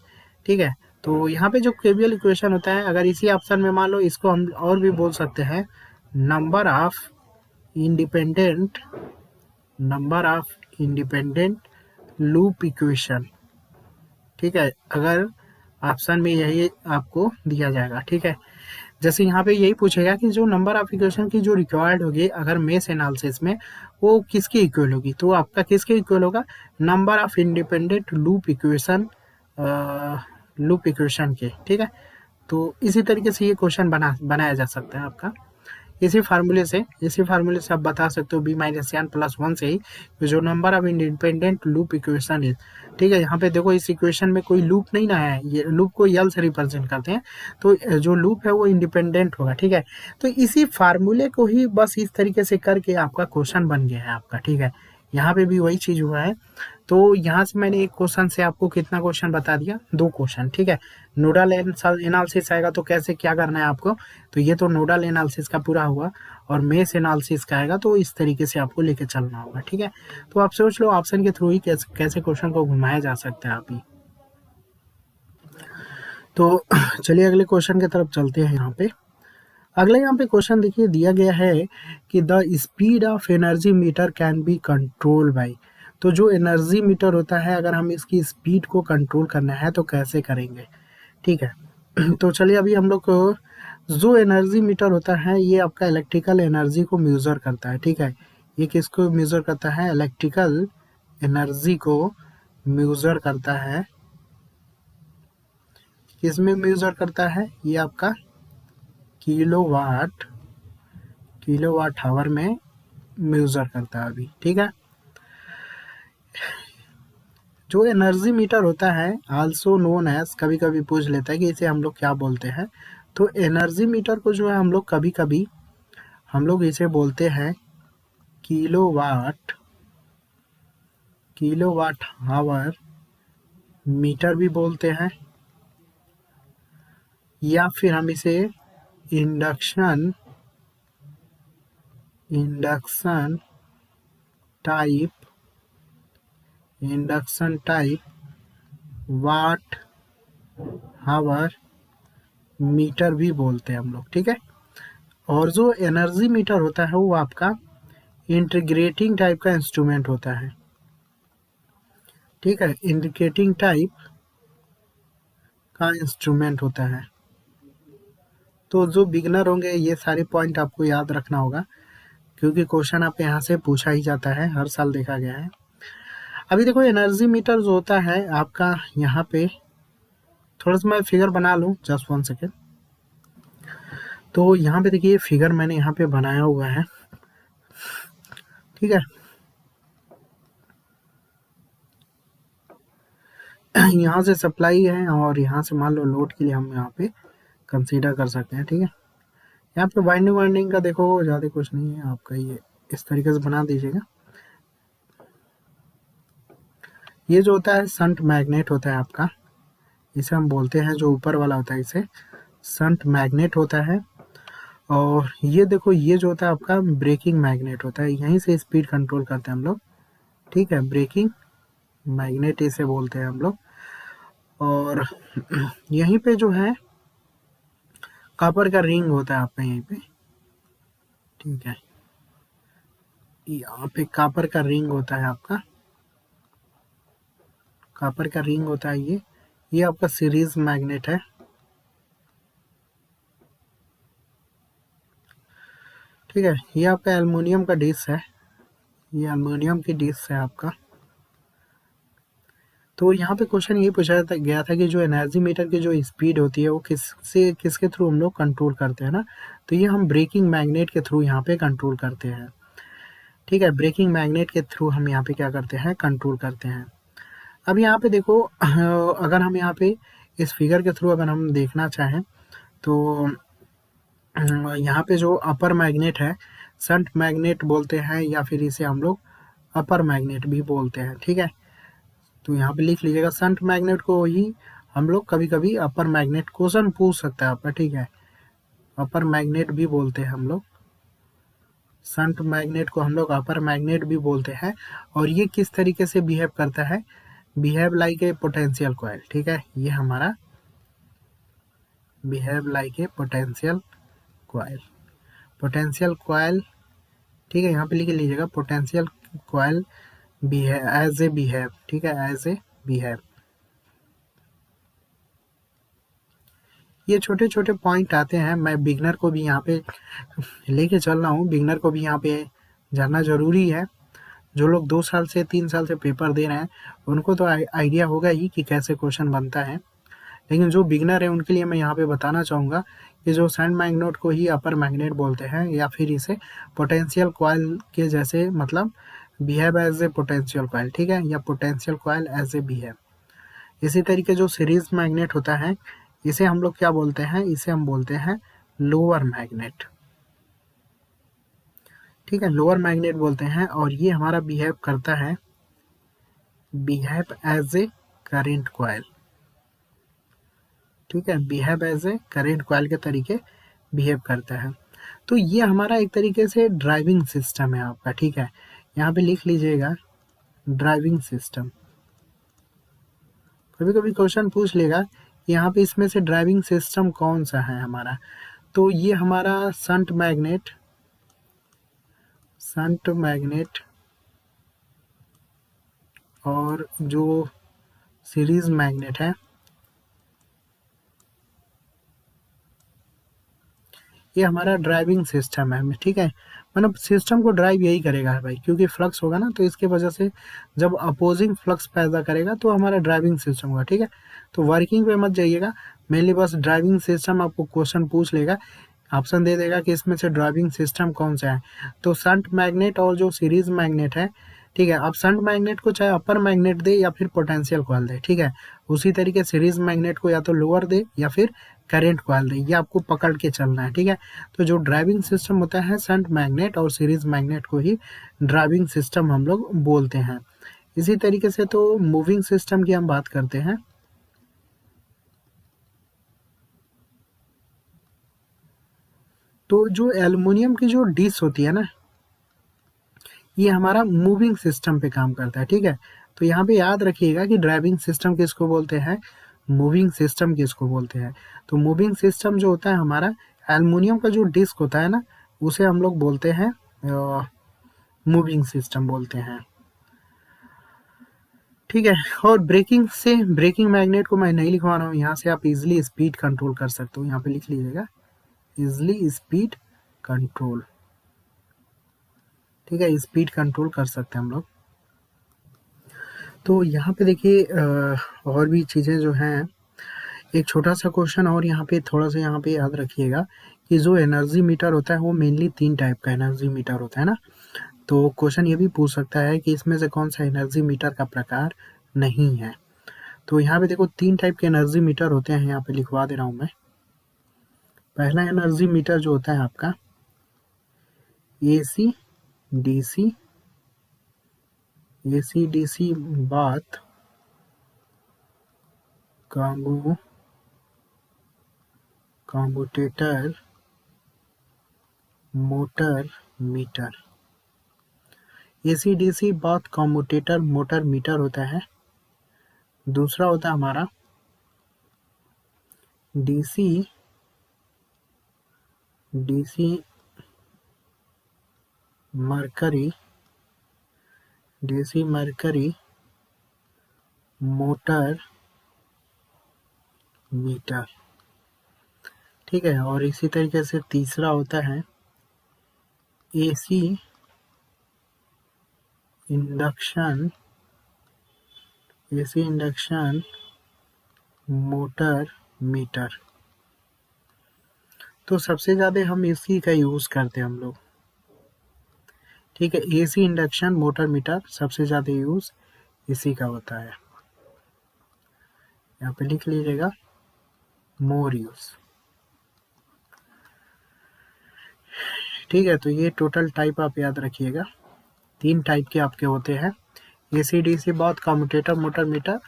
ठीक है। तो यहाँ पे जो केवीएल इक्वेशन होता है, अगर इसी ऑप्शन में मान लो इसको हम और भी बोल सकते हैं number of independent loop equation, ठीक है। अगर ऑप्शन में यही आपको दिया जाएगा, ठीक है। जैसे यहाँ पे यही पूछेगा कि जो नंबर ऑफ इक्वेशन की जो रिक्वायर्ड होगी अगर मेश एनालिसिस में, वो किसके इक्वल होगी, तो आपका किसके इक्वल होगा, number of independent loop equation के, ठीक है। तो इसी तरीके से ये क्वेश्चन बनाया जा सकता है आपका। इसी फार्मूले से आप बता सकते हो b-n+1 से ही जो number of independent loop equation है, ठीक है। यहाँ पे देखो इस इक्वेशन में कोई लूप नहीं ना है, ये लूप को यल से रिप्रेजेंट करते हैं, तो जो लूप है वो इंडिपेंडेंट होगा, ठीक है। तो इसी फार्मूले को ही बस इस तरीके से करके आपका क्वेश्चन बन गया है आपका, ठीक है। यहाँ पे भी वही चीज हुआ है। तो यहाँ से मैंने एक क्वेश्चन से आपको कितना क्वेश्चन बता दिया, 2 क्वेश्चन, ठीक है। नोडल एनालिसिस आएगा तो कैसे क्या करना है आपको, तो ये तो नोडल एनालिसिस का पूरा हुआ। और मेश एनालिसिस का आएगा तो इस तरीके से आपको लेके चलना होगा, ठीक है। तो आप सोच लो ऑप्शन के थ्रू ही कैसे क्वेश्चन को घुमाया जा सकता है आप ही। तो चलिए अगले क्वेश्चन की तरफ चलते हैं। यहाँ पे क्वेश्चन देखिए दिया गया है कि the speed of energy meter can be control by. तो जो एनर्जी मीटर होता है अगर हम इसकी स्पीड को कंट्रोल करना है तो कैसे करेंगे, ठीक है। तो चलिए अभी हम लोग को जो एनर्जी मीटर होता है ये आपका इलेक्ट्रिकल एनर्जी को मेजर करता है, ठीक है। ये किसको मेजर करता है, इलेक्ट्रिकल एनर्जी को मेजर करता है। किसमें मेजर करता है, ये आपका किलोवाट आवर में मेजर करता है अभी, ठीक है। जो एनर्जी मीटर होता है आल्सो नोन एज, कभी कभी पूछ लेता है कि इसे हम लोग क्या बोलते हैं। तो एनर्जी मीटर को जो है हम लोग कभी कभी हम लोग इसे बोलते हैं किलोवाट आवर मीटर भी बोलते हैं, या फिर हम इसे इंडक्शन टाइप वाट हावर मीटर भी बोलते हैं हम लोग, ठीक है। और जो एनर्जी मीटर होता है वो आपका इंटीग्रेटिंग टाइप का इंस्ट्रूमेंट होता है, ठीक है, इंडिकेटिंग टाइप का इंस्ट्रूमेंट होता है। तो जो बिगनर होंगे ये सारे पॉइंट आपको याद रखना होगा, क्योंकि क्वेश्चन आप यहाँ से पूछा ही जाता है, हर साल देखा गया है। अभी देखो एनर्जी मीटर जो होता है आपका, यहाँ पे थोड़ा सा मैं फिगर बना लूँ, जस्ट 1 सेकेंड। तो यहाँ पे देखिए फिगर मैंने यहाँ पे बनाया हुआ है, ठीक है। यहाँ से सप्लाई है और यहाँ से मान लो लोड के लिए हम यहाँ पे कंसीडर कर सकते हैं, ठीक है। यहाँ पे वाइंडिंग का देखो ज़्यादा कुछ नहीं है आपका, ये इस तरीके से बना दीजिएगा। ये जो होता है शंट मैग्नेट होता है आपका, इसे हम बोलते हैं, जो ऊपर वाला होता है इसे शंट मैग्नेट होता है। और ये देखो ये जो होता है आपका ब्रेकिंग मैग्नेट होता है, यहीं से स्पीड कंट्रोल करते हैं हम लोग, ठीक है, ब्रेकिंग मैग्नेट इसे बोलते हैं हम लोग। और यहीं पे जो है कॉपर का रिंग होता है आपका यहीं पे, ठीक है, यहाँ पे कॉपर का रिंग होता है आपका, कॉपर का रिंग होता है ये आपका सीरीज मैग्नेट है, ठीक है। ये आपका एल्युमिनियम का डिश है, ये एल्युमिनियम की डिश है आपका। तो यहाँ पे क्वेश्चन ये पूछा गया था कि जो एनर्जी मीटर की जो स्पीड होती है वो किसके थ्रू हम लोग कंट्रोल करते हैं ना, तो ये हम ब्रेकिंग मैग्नेट के थ्रू यहाँ पे कंट्रोल करते हैं, ठीक है, ब्रेकिंग मैग्नेट के थ्रू हम यहाँ पे क्या करते हैं, कंट्रोल करते हैं। अब यहाँ पे देखो अगर हम यहाँ पे इस फिगर के थ्रू अगर हम देखना चाहें तो यहाँ पे जो अपर मैग्नेट है शंट मैग्नेट बोलते हैं, या फिर इसे हम लोग अपर मैग्नेट भी बोलते हैं, ठीक है। तो यहाँ पे लिख लीजिएगा शंट मैग्नेट को ही हम लोग कभी कभी अपर मैग्नेट, क्वेश्चन पूछ सकता है आपका, ठीक है, अपर मैग्नेट भी बोलते हैं हम लोग, शंट मैग्नेट को हम लोग अपर मैग्नेट भी बोलते हैं। और ये किस तरीके से बिहेव करता है, behave like a potential coil, ठीक है, ये हमारा behave like a potential coil, potential coil, ठीक है, यहाँ पे लिख लीजिएगा potential coil behave as a behave, ठीक है, एज ए बिहेव। ये छोटे छोटे पॉइंट आते हैं, मैं बिगनर को भी यहाँ पे लेके चल रहा हूँ, बिगनर को भी यहाँ पे जानना जरूरी है। जो लोग 2 साल से 3 साल से पेपर दे रहे हैं उनको तो आइडिया होगा ही कि कैसे क्वेश्चन बनता है, लेकिन जो बिगनर है उनके लिए मैं यहाँ पे बताना चाहूँगा कि जो सैंड मैग्नेट को ही अपर मैग्नेट बोलते हैं, या फिर इसे पोटेंशियल कॉइल के जैसे मतलब behave as a potential coil, ठीक है, या potential coil as a behave. इसी तरीके जो सीरीज मैग्नेट होता है इसे हम लोग क्या बोलते हैं, इसे हम बोलते हैं लोअर मैग्नेट, ठीक है, लोअर मैग्नेट बोलते हैं। और ये हमारा बिहेव करता है, behave as a current coil, ठीक है, behave as a current coil के तरीके बिहेव करता है। तो ये हमारा एक तरीके से ड्राइविंग सिस्टम है आपका, ठीक है, यहाँ पे लिख लीजिएगा ड्राइविंग सिस्टम। कभी कभी क्वेश्चन पूछ लेगा यहाँ पे इसमें से ड्राइविंग सिस्टम कौन सा है हमारा, तो ये हमारा शंट मैग्नेट और जो सीरीज मैग्नेट है ये हमारा ड्राइविंग सिस्टम है, ठीक है, मतलब सिस्टम को ड्राइव यही करेगा भाई, क्योंकि फ्लक्स होगा ना तो इसके वजह से जब अपोजिंग फ्लक्स पैदा करेगा तो हमारा ड्राइविंग सिस्टम होगा, ठीक है। तो वर्किंग पे मत जाइएगा, मेनली बस ड्राइविंग सिस्टम आपको क्वेश्चन पूछ लेगा, ऑप्शन दे देगा कि इसमें से ड्राइविंग सिस्टम कौन सा है, तो शंट मैग्नेट और जो सीरीज मैग्नेट है, ठीक है। अब शंट मैग्नेट को चाहे अपर मैग्नेट दे या फिर पोटेंशियल कॉइल दे, ठीक है, उसी तरीके सीरीज मैग्नेट को या तो लोअर दे या फिर करेंट कॉइल दे, ये आपको पकड़ के चलना है, ठीक है। तो जो ड्राइविंग सिस्टम होता है शंट मैग्नेट और सीरीज मैग्नेट को ही ड्राइविंग सिस्टम हम लोग बोलते हैं। इसी तरीके से तो मूविंग सिस्टम की हम बात करते हैं, तो जो एल्युमिनियम की जो डिश होती है ना, ये हमारा मूविंग सिस्टम पे काम करता है, ठीक है। तो यहाँ पे याद रखिएगा कि ड्राइविंग सिस्टम किसको बोलते हैं, मूविंग सिस्टम किसको बोलते हैं। तो मूविंग सिस्टम जो होता है हमारा, एल्युमिनियम का जो डिस्क होता है ना, उसे हम लोग बोलते हैं मूविंग सिस्टम बोलते हैं, ठीक है। और ब्रेकिंग मैग्नेट को मैं नहीं लिखवा रहा हूँ, यहाँ से आप इजिली स्पीड कंट्रोल कर सकते हो, यहाँ पे लिख लीजिएगा इजिली स्पीड कंट्रोल, ठीक है, स्पीड कंट्रोल कर सकते हैं हम लोग। तो यहाँ पे देखिए और भी चीज़ें जो हैं, एक छोटा सा क्वेश्चन और यहाँ पे थोड़ा सा यहाँ पे याद रखिएगा कि जो एनर्जी मीटर होता है वो मेनली 3 टाइप का एनर्जी मीटर होता है ना। तो क्वेश्चन ये भी पूछ सकता है कि इसमें से कौन सा एनर्जी मीटर का प्रकार नहीं है। तो यहाँ पे देखो 3 टाइप के एनर्जी मीटर होते हैं, यहाँ पे लिखवा दे रहा हूँ मैं। पहला एनर्जी मीटर जो होता है आपका AC DC both commutator motor meter. AC DC both commutator motor meter होता है। दूसरा होता है हमारा DC मरकरी मोटर मीटर, ठीक है। और इसी तरीके से तीसरा होता है AC इंडक्शन मोटर मीटर। तो सबसे ज़्यादा हम इसी का यूज़ करते हैं हम लोग, ठीक है। AC इंडक्शन मोटर मीटर सबसे ज़्यादा यूज़ इसी का होता है, यहाँ पे लिख लीजिएगा मोर यूज़, ठीक है। तो ये टोटल टाइप आप याद रखिएगा, 3 टाइप के आपके होते हैं, AC DC both commutator motor meter,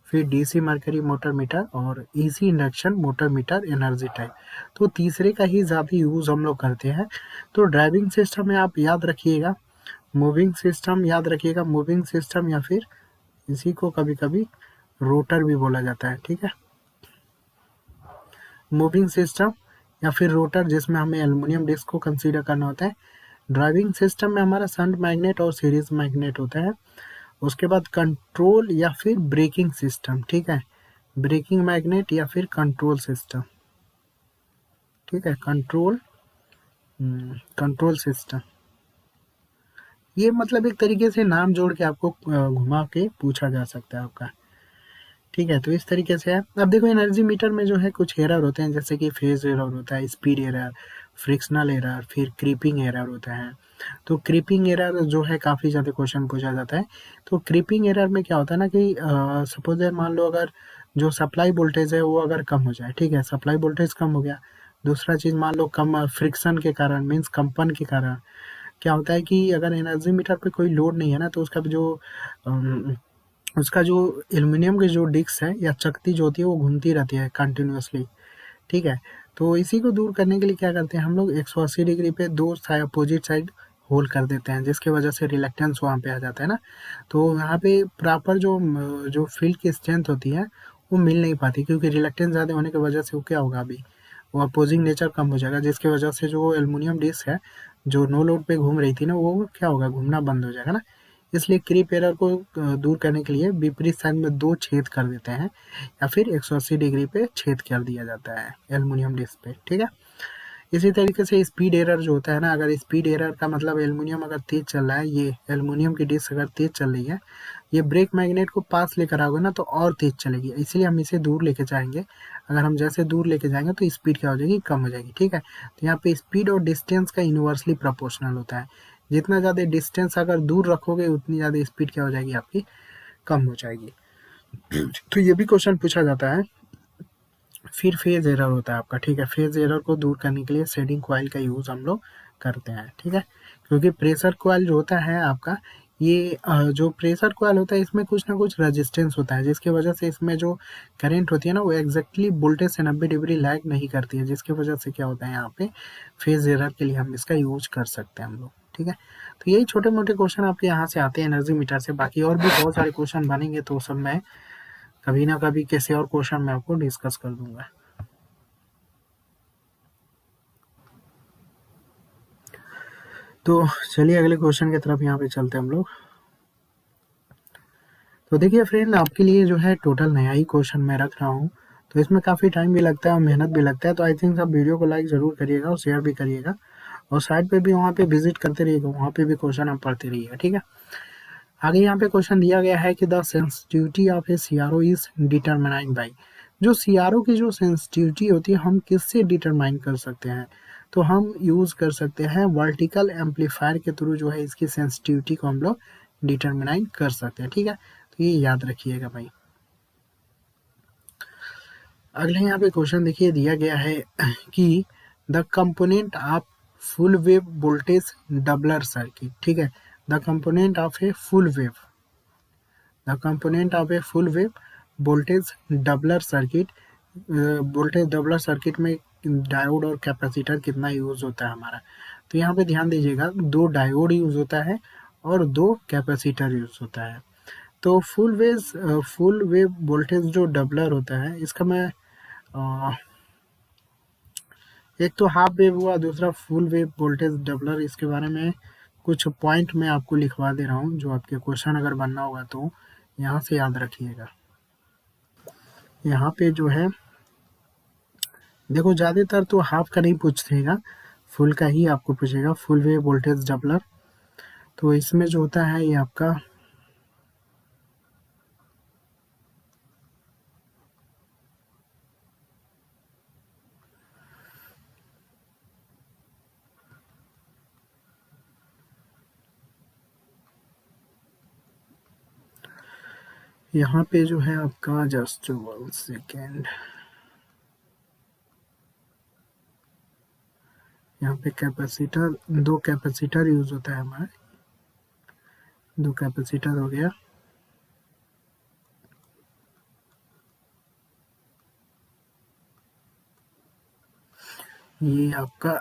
फिर DC मरकरी मोटर मीटर और AC induction motor meter energy type. तो तीसरे का ही ज़्यादा यूज़ हम लोग करते हैं। तो ड्राइविंग सिस्टम में आप याद रखिएगा मूविंग सिस्टम, याद रखिएगा मूविंग सिस्टम, या फिर इसी को कभी कभी रोटर भी बोला जाता है, ठीक है। मूविंग सिस्टम या फिर रोटर, जिसमें हमें एल्युमिनियम डिस्क को कंसीडर करना होता है। ड्राइविंग सिस्टम में हमारा शंट मैग्नेट और सीरीज मैग्नेट होता है। उसके बाद कंट्रोल या फिर ब्रेकिंग सिस्टम, ठीक है, ब्रेकिंग मैग्नेट या फिर कंट्रोल सिस्टम, ठीक है, कंट्रोल सिस्टम। ये मतलब एक तरीके से नाम जोड़ के आपको घुमा के पूछा जा सकता है आपका, ठीक है। तो इस तरीके से है। अब देखो एनर्जी मीटर में जो है कुछ एरर होते हैं, जैसे कि फेज एरर होता है, स्पीड एरर, फ्रिक्शनल एरर, फिर क्रीपिंग एरर होता है। तो क्रीपिंग एरर जो है काफ़ी ज़्यादा क्वेश्चन पूछा जाता है। तो क्रीपिंग एरर में क्या होता है ना कि सपोज मान लो अगर जो सप्लाई वोल्टेज है वो अगर कम हो जाए, ठीक है, सप्लाई वोल्टेज कम हो गया। दूसरा चीज़ मान लो कम फ्रिक्शन के कारण, मीन्स कंपन के कारण क्या होता है कि अगर एनर्जी मीटर पे कोई लोड नहीं है ना, तो उसका जो एल्युमिनियम की जो डिस्क है या चकती जो होती है वो घूमती रहती है कंटिन्यूअसली, ठीक है। तो इसी को दूर करने के लिए क्या करते हैं हम लोग 180 डिग्री पे दो अपोजिट साइड होल कर देते हैं, जिसकी वजह से रिलक्टेंस वहाँ पे आ जाता है ना। तो यहाँ पे प्रॉपर जो फील्ड की स्ट्रेंथ होती है वो मिल नहीं पाती, क्योंकि रिलक्टेंस ज़्यादा होने की वजह से वो क्या होगा, अभी वो अपोजिंग नेचर कम हो जाएगा, जिसकी वजह से जो एल्युमिनियम डिस्क है जो नो लोड पे घूम रही थी ना, वो क्या होगा, घूमना बंद हो जाएगा ना। इसलिए क्रीप एरर को दूर करने के लिए विपरीत साइड में 2 छेद कर देते हैं, या फिर 180 डिग्री पे छेद कर दिया जाता है एल्युमिनियम डिस्क पे, ठीक है। इसी तरीके से स्पीड एरर जो होता है ना, अगर स्पीड एरर का मतलब एल्युमिनियम अगर तेज चल रहा है, ये एल्युमिनियम की डिस्क अगर तेज चल रही है, ये ब्रेक मैग्नेट को पास लेकर आओगे ना तो और तेज चलेगी, इसलिए हम इसे दूर लेके जाएंगे। अगर हम जैसे दूर लेके जाएंगे तो स्पीड क्या हो जाएगी, कम हो जाएगी, ठीक है। तो यहाँ पे स्पीड और डिस्टेंस का इन्वर्सली प्रोपोर्शनल होता है, जितना ज़्यादा डिस्टेंस अगर दूर रखोगे उतनी ज़्यादा स्पीड क्या हो जाएगी, आपकी कम हो जाएगी। तो ये भी क्वेश्चन पूछा जाता है। फिर फेज एरर होता है आपका, ठीक है। फेज एरर को दूर करने के लिए शेडिंग कॉइल का यूज़ हम लोग करते हैं, ठीक है। क्योंकि प्रेशर कॉइल जो होता है आपका, ये जो प्रेशर कॉइल होता है इसमें कुछ ना कुछ रेजिस्टेंस होता है, जिसकी वजह से इसमें जो करंट होती है ना वो एग्जैक्टली वोल्टेज से 90 डिग्री लैग नहीं करती है, जिसकी वजह से क्या होता है यहाँ पे फेज एरर के लिए हम इसका यूज कर सकते हैं हम लोग। ठीक है। तो यही छोटे मोटे क्वेश्चन आपके यहाँ से आते हैं एनर्जी मीटर से। बाकी और भी बहुत सारे क्वेश्चन बनेंगे, तो सब मैं कभी ना कभी किसी और क्वेश्चन में आपको डिस्कस कर दूंगा। तो चलिए अगले क्वेश्चन की तरफ यहाँ पे चलते हैं हम लोग। तो देखिए फ्रेंड, आपके लिए जो है टोटल नया ही क्वेश्चन मैं रख रहा हूँ, तो इसमें काफ़ी टाइम भी लगता है और मेहनत भी लगता है। तो आई थिंक सब वीडियो को लाइक ज़रूर करिएगा और शेयर भी करिएगा, और साइट पे भी वहाँ पे विजिट करते रहिएगा, वहाँ पे भी क्वेश्चन आप पढ़ते रहिएगा, ठीक है। आगे यहाँ पे क्वेश्चन दिया गया है कि the sensitivity of A CRO is determined by. जो सीआरओ की जो सेंसिटिविटी होती है हम किससे डिटरमाइन कर सकते हैं, तो हम यूज़ कर सकते हैं वर्टिकल एम्पलीफायर के थ्रू जो है इसकी सेंसिटिविटी को हम लोग डिटरमाइन कर सकते हैं, ठीक है। तो ये याद रखिएगा भाई। अगले यहाँ पे क्वेश्चन देखिए दिया गया है कि the component of full wave voltage doubler circuit, ठीक है। The component of a full wave, the component of a full wave voltage doubler circuit, voltage doubler circuit में डायोड और कैपेसिटर कितना यूज होता है हमारा। तो यहाँ पे ध्यान दीजिएगा, 2 डायोड यूज होता है और 2 कैपेसिटर यूज होता है। तो फुल वेव वोल्टेज जो डबलर होता है इसका मैं एक तो हाफ वेव हुआ, दूसरा फुल वेव वोल्टेज डबलर, इसके बारे में कुछ पॉइंट मैं आपको लिखवा दे रहा हूँ, जो आपके क्वेश्चन अगर बनना होगा तो यहाँ से याद रखिएगा। यहाँ पे जो है देखो, ज़्यादातर तो हाफ का नहीं पूछेगा, फुल का ही आपको पूछेगा, फुल वेव वोल्टेज डबलर। तो इसमें जो होता है ये आपका यहाँ पे जो है आपका, जस्ट 1 सेकेंड, यहाँ पे कैपेसिटर, 2 कैपेसिटर यूज होता है हमारे, 2 कैपेसिटर हो गया। ये आपका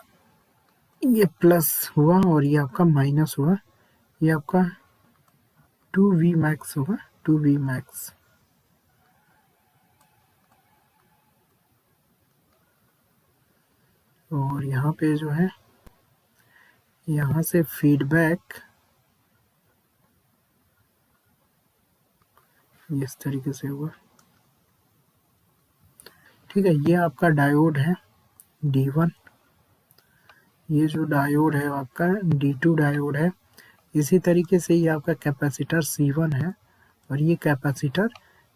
ये प्लस हुआ और ये आपका माइनस हुआ, ये आपका 2V मैक्स होगा, 2V मैक्स। और यहाँ पे जो है यहाँ से फीडबैक इस तरीके से हुआ, ठीक है। ये आपका डायोड है D1, ये जो डायोड है आपका D2 डायोड है। इसी तरीके से ये आपका कैपेसिटर C1 है और ये कैपेसिटर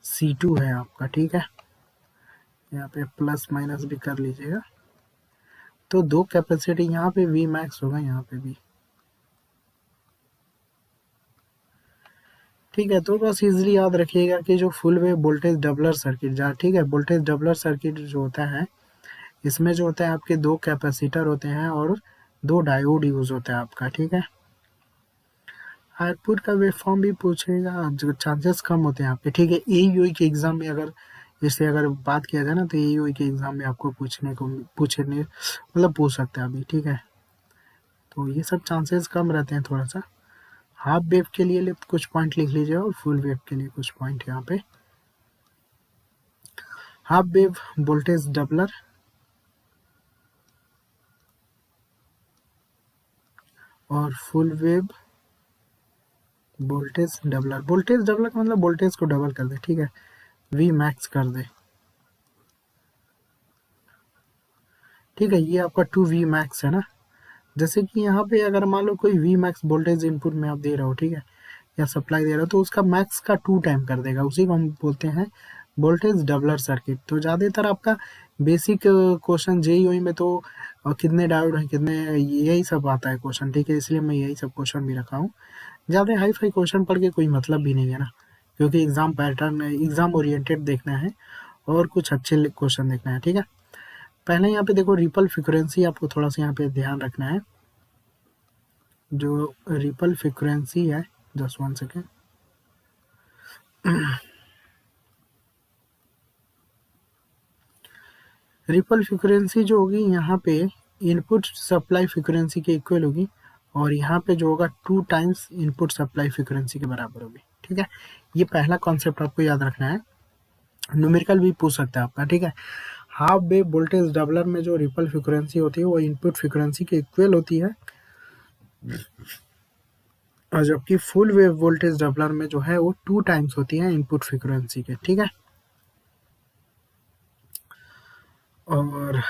C2 है आपका, ठीक है। यहाँ पे प्लस माइनस भी कर लीजिएगा। तो 2 कैपेसिटी, यहाँ पे V मैक्स होगा, यहाँ पे भी, ठीक है। तो बस इजीली याद रखिएगा कि जो full wave voltage doubler circuit जहाँ, ठीक है, वोल्टेज डबलर सर्किट जो होता है इसमें जो होता है आपके 2 कैपेसिटर होते हैं और 2 डायोड यूज होता है आपका, ठीक है। आउटपुट का वेवफॉर्म भी पूछेगा, जो चांसेस कम होते हैं आपके, ठीक है। एईओई के एग्जाम में अगर इससे अगर बात किया जाए ना, तो एईओई के एग्जाम में आपको पूछने मतलब पूछ सकते हैं अभी, ठीक है। तो ये सब चांसेस कम रहते हैं थोड़ा सा। हाफ वेव के लिए कुछ पॉइंट लिख लीजिए और फुल वेव के लिए कुछ पॉइंट यहाँ पे। हाफ वेव वोल्टेज डबलर और full wave voltage doubler. Voltage doubler का मतलब वोल्टेज को डबल कर दे, ठीक है, वी मैक्स कर दे, ठीक है। ये आपका 2V मैक्स है ना। जैसे कि यहाँ पे अगर मान लो कोई V मैक्स वोल्टेज इनपुट में आप दे रहे हो, ठीक है, या सप्लाई दे रहे हो, तो उसका मैक्स का 2 टाइम कर देगा, उसी को हम बोलते हैं वोल्टेज डबलर सर्किट। तो ज़्यादातर आपका बेसिक क्वेश्चन जेईई में तो कितने डायोड हैं, कितने, यही सब आता है क्वेश्चन, ठीक है। इसलिए मैं यही सब क्वेश्चन भी रखा हूँ। ज़्यादा हाई फाई क्वेश्चन पढ़ के कोई मतलब भी नहीं है ना, क्योंकि एग्जाम पैटर्न, एग्जाम ओरिएंटेड देखना है और कुछ अच्छे क्वेश्चन देखना है, ठीक है। पहले यहाँ पे देखो रिपल फ्रिक्वेंसी, आपको थोड़ा सा यहाँ पे ध्यान रखना है। जो रिपल फ्रिक्वेंसी है, जस्ट 1 सेकेंड, रिपल फ्रिक्वेंसी जो होगी यहाँ पे इनपुट सप्लाई फ्रिक्वेंसी के इक्वल होगी, और यहाँ पे जो होगा 2 टाइम्स इनपुट सप्लाई फ्रीक्वेंसी के बराबर होगी। ठीक है, ये पहला कॉन्सेप्ट आपको याद रखना है। न्यूमेरिकल भी पूछ सकता है आपका। ठीक है, हाफ वेव वोल्टेज डबलर में जो रिपल फ्रीक्वेंसी होती है वो इनपुट फ्रीक्वेंसी के इक्वल होती है, और जबकि फुल वेव वोल्टेज डबलर में जो है वो 2 टाइम्स होती है इनपुट फ्रीक्वेंसी के। ठीक है, और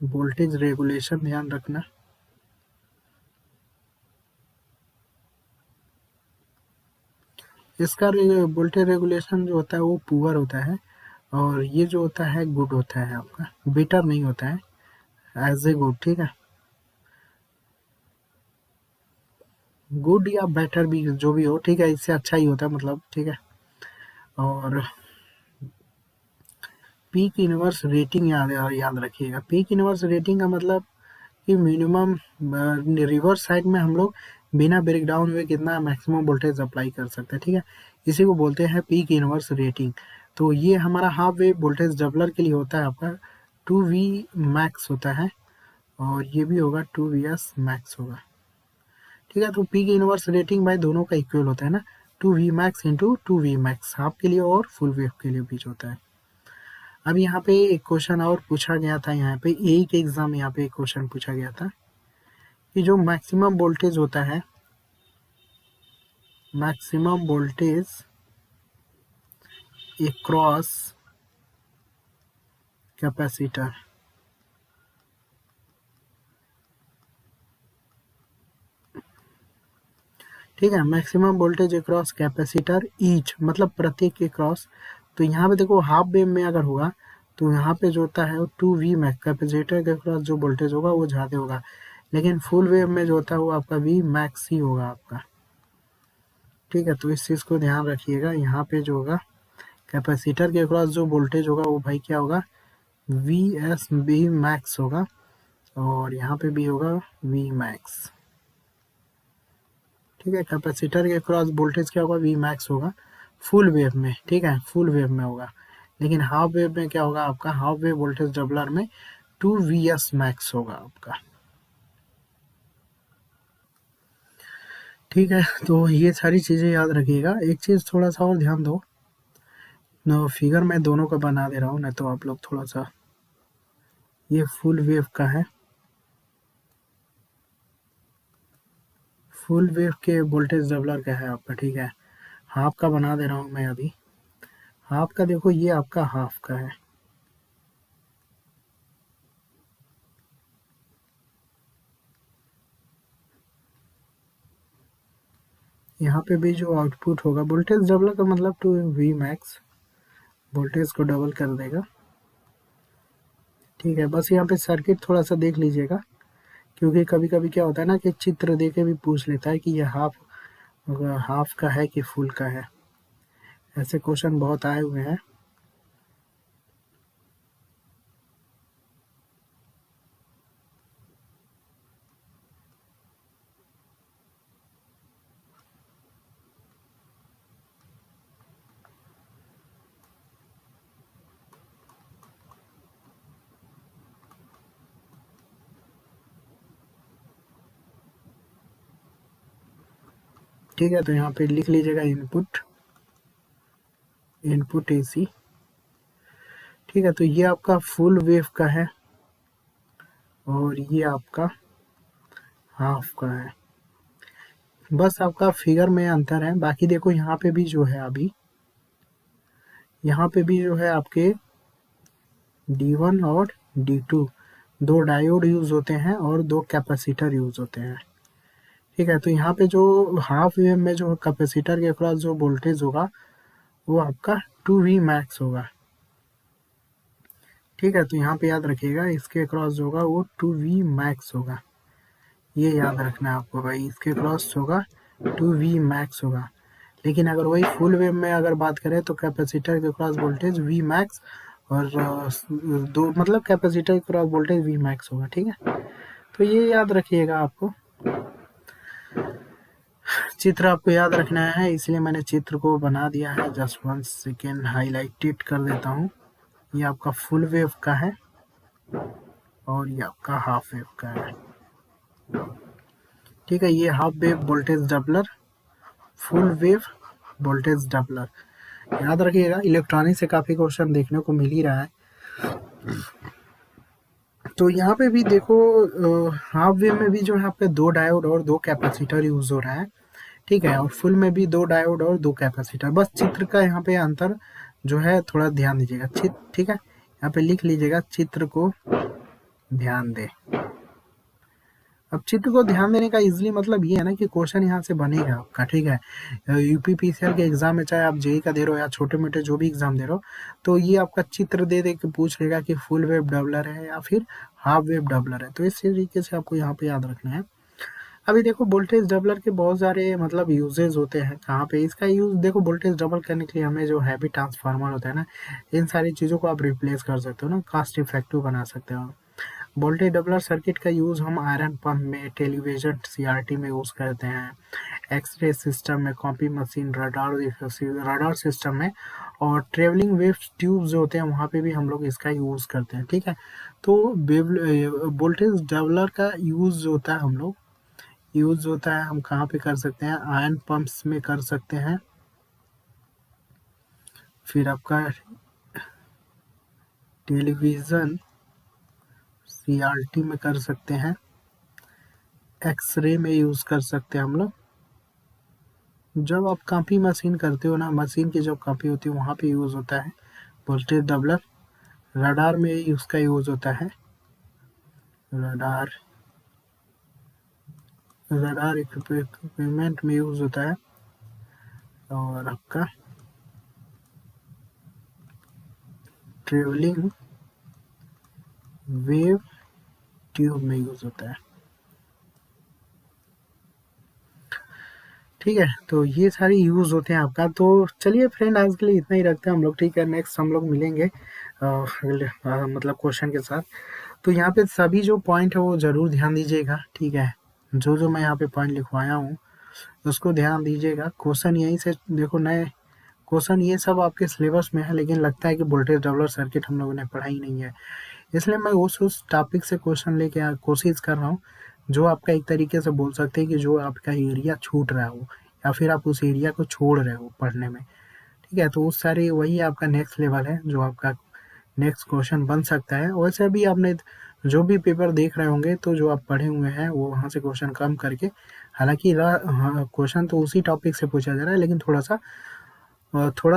वोल्टेज रेगुलेशन ध्यान रखना। इसका वोल्टेज रेगुलेशन जो होता है वो पुअर होता है, और ये जो होता है गुड होता है आपका, बेटर नहीं होता है, एज ए गुड। ठीक है, गुड या बेटर भी जो भी हो, ठीक है, इससे अच्छा ही होता है मतलब। ठीक है, और पीक इनवर्स रेटिंग याद रखिएगा। पीक इनवर्स रेटिंग का मतलब कि मिनिमम रिवर्स साइड में हम लोग बिना ब्रेक डाउन हुए कितना मैक्सिमम वोल्टेज अप्लाई कर सकते हैं। ठीक है, इसी को बोलते हैं पीक इनवर्स रेटिंग। तो ये हमारा हाफ वेव वोल्टेज डबलर के लिए होता है आपका 2V मैक्स होता है, और ये भी होगा 2Vs मैक्स होगा। ठीक है, तो पीक इनवर्स रेटिंग भाई दोनों का इक्वल होता है ना, 2V max into 2V max, half के लिए और फुल वेव के लिए बीच होता है। अब यहाँ पे एक क्वेश्चन और पूछा गया था, यहाँ पे यही के एग्जाम, यहाँ पे एक क्वेश्चन पूछा गया था कि जो मैक्सिमम वोल्टेज होता है, मैक्सिमम वोल्टेज एक्रॉस कैपेसिटर, ठीक है, maximum voltage across capacitor each मतलब प्रत्येक के क्रॉस। तो यहाँ पे देखो हाफ वेव में अगर होगा तो यहाँ पे जो होता है वो 2V मैक्स, कैपेसिटर के क्रॉस जो वोल्टेज होगा वो ज़्यादा होगा, लेकिन फुल वेव में जो होता है वो आपका V मैक्स ही होगा आपका। ठीक है, तो इस चीज़ को ध्यान रखिएगा। यहाँ पे जो होगा कैपेसिटर के क्रॉस जो वोल्टेज होगा वो भाई क्या होगा, V मैक्स होगा, और यहाँ पे भी होगा V मैक्स। ठीक है, कैपेसिटर के क्रॉस वोल्टेज क्या होगा, V मैक्स होगा फुल वेव में। ठीक है, फुल वेव में होगा, लेकिन हाफ वेव में क्या होगा आपका, हाफ वेव वोल्टेज डबलर में 2Vs मैक्स होगा आपका। ठीक है, तो ये सारी चीज़ें याद रखिएगा। एक चीज़ थोड़ा सा और ध्यान दो, न फिगर मैं दोनों का बना दे रहा हूँ, नहीं तो आप लोग थोड़ा सा, ये फुल वेव का है, फुल वेव के वोल्टेज डबलर का है आपका। ठीक है, हाफ का बना दे रहा हूँ मैं अभी। हाफ का देखो, ये आपका हाफ का है, यहाँ पे भी जो आउटपुट होगा वोल्टेज डबलर का मतलब 2V मैक्स, वोल्टेज को डबल कर देगा। ठीक है, बस यहाँ पे सर्किट थोड़ा सा देख लीजिएगा, क्योंकि कभी कभी क्या होता है ना कि चित्र देके भी पूछ लेता है कि ये हाफ का है कि फुल का है, ऐसे क्वेश्चन बहुत आए हुए हैं। ठीक है, तो यहाँ पे लिख लीजिएगा इनपुट, इनपुट AC। ठीक है, तो ये आपका फुल वेव का है, और ये आपका हाफ का है। बस आपका फिगर में अंतर है, बाकी देखो यहाँ पे भी जो है, अभी यहाँ पे भी जो है आपके D1 और D2 दो डायोड यूज होते हैं और दो कैपेसिटर यूज होते हैं। ठीक है, तो यहाँ पे जो हाफ वेव में जो कैपेसिटर के अक्रॉस जो वोल्टेज होगा वो आपका 2V मैक्स होगा। ठीक है, तो यहाँ पे याद रखिएगा, इसके अक्रॉस जो होगा वो 2V मैक्स होगा, ये याद रखना है आपको भाई, इसके क्रॉस होगा 2V मैक्स होगा। लेकिन अगर वही फुल वेव में अगर बात करें तो कैपेसिटर के क्रॉस वोल्टेज V मैक्स, और दो मतलब कैपेसिटर के क्रॉस वोल्टेज V मैक्स होगा। ठीक है, तो ये याद रखिएगा आपको, चित्र आपको याद रखना है, इसलिए मैंने चित्र को बना दिया है। जस्ट 1 सेकेंड हाईलाइटेड कर देता हूँ। ये आपका फुल वेव का है, और ये आपका हाफ वेव का है। ठीक है, ये half wave voltage doubler, full wave voltage doubler. याद रखिएगा, इलेक्ट्रॉनिक से काफ़ी क्वेश्चन देखने को मिल ही रहा है। तो यहाँ पे भी देखो, हाफ वेव में भी जो है यहाँ पे 2 डायोड और 2 कैपेसिटर यूज़ हो रहा है, ठीक है, और फुल में भी 2 डायोड और 2 कैपेसिटर। बस चित्र का यहाँ पे अंतर जो है थोड़ा ध्यान दीजिएगा, ठीक है, यहाँ पे लिख लीजिएगा, चित्र को ध्यान दें। अब चित्र को ध्यान देने का इजली मतलब ये है ना कि क्वेश्चन यहाँ से बनेगा आपका, ठीक है। यूपीपीसीएल के एग्जाम में, चाहे आप जेई का दे रहे हो या छोटे मोटे जो भी एग्जाम दे रहे हो, तो ये आपका चित्र दे दे के पूछ लेगा कि फुल वेव डबलर है या फिर हाफ वेव डबलर है। तो इस तरीके से आपको यहाँ पे याद रखना है। अभी देखो, वोल्टेज डबलर के बहुत सारे मतलब यूजेज होते हैं। कहाँ पे इसका यूज देखो, वोल्टेज डबल करने के लिए हमें जो हैवी ट्रांसफार्मर होता है ना, इन सारी चीज़ों को आप रिप्लेस कर सकते हो ना, कास्ट इफेक्टिव बना सकते हो। वोल्टेज डबलर सर्किट का यूज़ हम आयरन पंप में, टेलीविजन सीआरटी में यूज़ करते हैं, एक्सरे सिस्टम में, कॉपी मशीन, रडार सिस्टम में, और ट्रेवलिंग वेव ट्यूब जो होते हैं वहाँ पे भी हम लोग इसका यूज़ करते हैं, ठीक है। तो वोल्टेज डबलर का यूज़ होता है हम कहाँ पे कर सकते हैं, आयरन पंप्स में कर सकते हैं, फिर आपका टेलीविज़न सीआरटी में कर सकते हैं, एक्सरे में यूज़ कर सकते हैं हम लोग। जब आप कॉपी मशीन करते हो ना, मशीन की जब कॉपी होती है वहाँ पे यूज़ होता है वोल्टेज डबलर। रडार में उसका यूज़ होता है, रडार इक्विपमेंट में यूज़ होता है, और आपका ट्रेवलिंग वेव ट्यूब में यूज़ होता है, ठीक है। तो ये सारे यूज़ होते हैं आपका। तो चलिए फ्रेंड, आज के लिए इतना ही रखते हैं हम लोग, ठीक है। नेक्स्ट हम लोग मिलेंगे अगले मतलब क्वेश्चन के साथ। तो यहाँ पे सभी जो पॉइंट है वो ज़रूर ध्यान दीजिएगा, ठीक है। जो मैं यहाँ पे पॉइंट लिखवाया हूँ उसको ध्यान दीजिएगा। क्वेश्चन यहीं से देखो, नए क्वेश्चन ये सब आपके सिलेबस में है, लेकिन लगता है कि वोल्टेज डबलर सर्किट हम लोगों ने पढ़ा ही नहीं है, इसलिए मैं उस टॉपिक से क्वेश्चन लेके कोशिश कर रहा हूँ, जो आपका एक तरीके से बोल सकते हैं कि जो आपका एरिया छूट रहा हो, या फिर आप उस एरिया को छोड़ रहे हो पढ़ने में, ठीक है। तो उस सारे वही आपका नेक्स्ट लेवल है, जो आपका नेक्स्ट क्वेश्चन बन सकता है। वैसे भी आपने जो भी पेपर देख रहे होंगे, तो जो आप पढ़े हुए हैं वो वहाँ से क्वेश्चन कम करके, हालांकि क्वेश्चन तो उसी टॉपिक से पूछा जा रहा है, लेकिन थोड़ा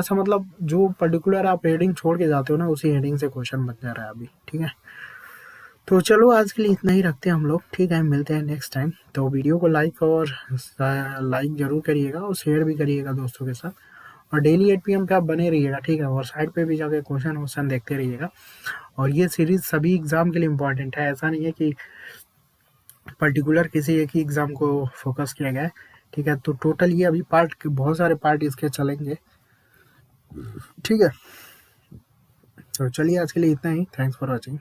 सा मतलब जो पर्टिकुलर आप हेडिंग छोड़ के जाते हो ना, उसी हेडिंग से क्वेश्चन बन जा रहा है अभी, ठीक है। तो चलो आज के लिए इतना ही रखते हैं हम लोग, ठीक है। मिलते हैं नेक्स्ट टाइम। तो वीडियो को लाइक जरूर करिएगा और शेयर भी करिएगा दोस्तों के साथ, और डेली 8 PM पे आप बने रहिएगा, ठीक है। और साइड पे भी जाके क्वेश्चन देखते रहिएगा। और ये सीरीज सभी एग्जाम के लिए इम्पोर्टेंट है, ऐसा नहीं है कि पर्टिकुलर किसी एक ही एग्जाम को फोकस किया गया है, ठीक है। तो टोटल ये अभी बहुत सारे पार्ट इसके चलेंगे, ठीक है। तो चलिए आज के लिए इतना ही। Thanks for watching.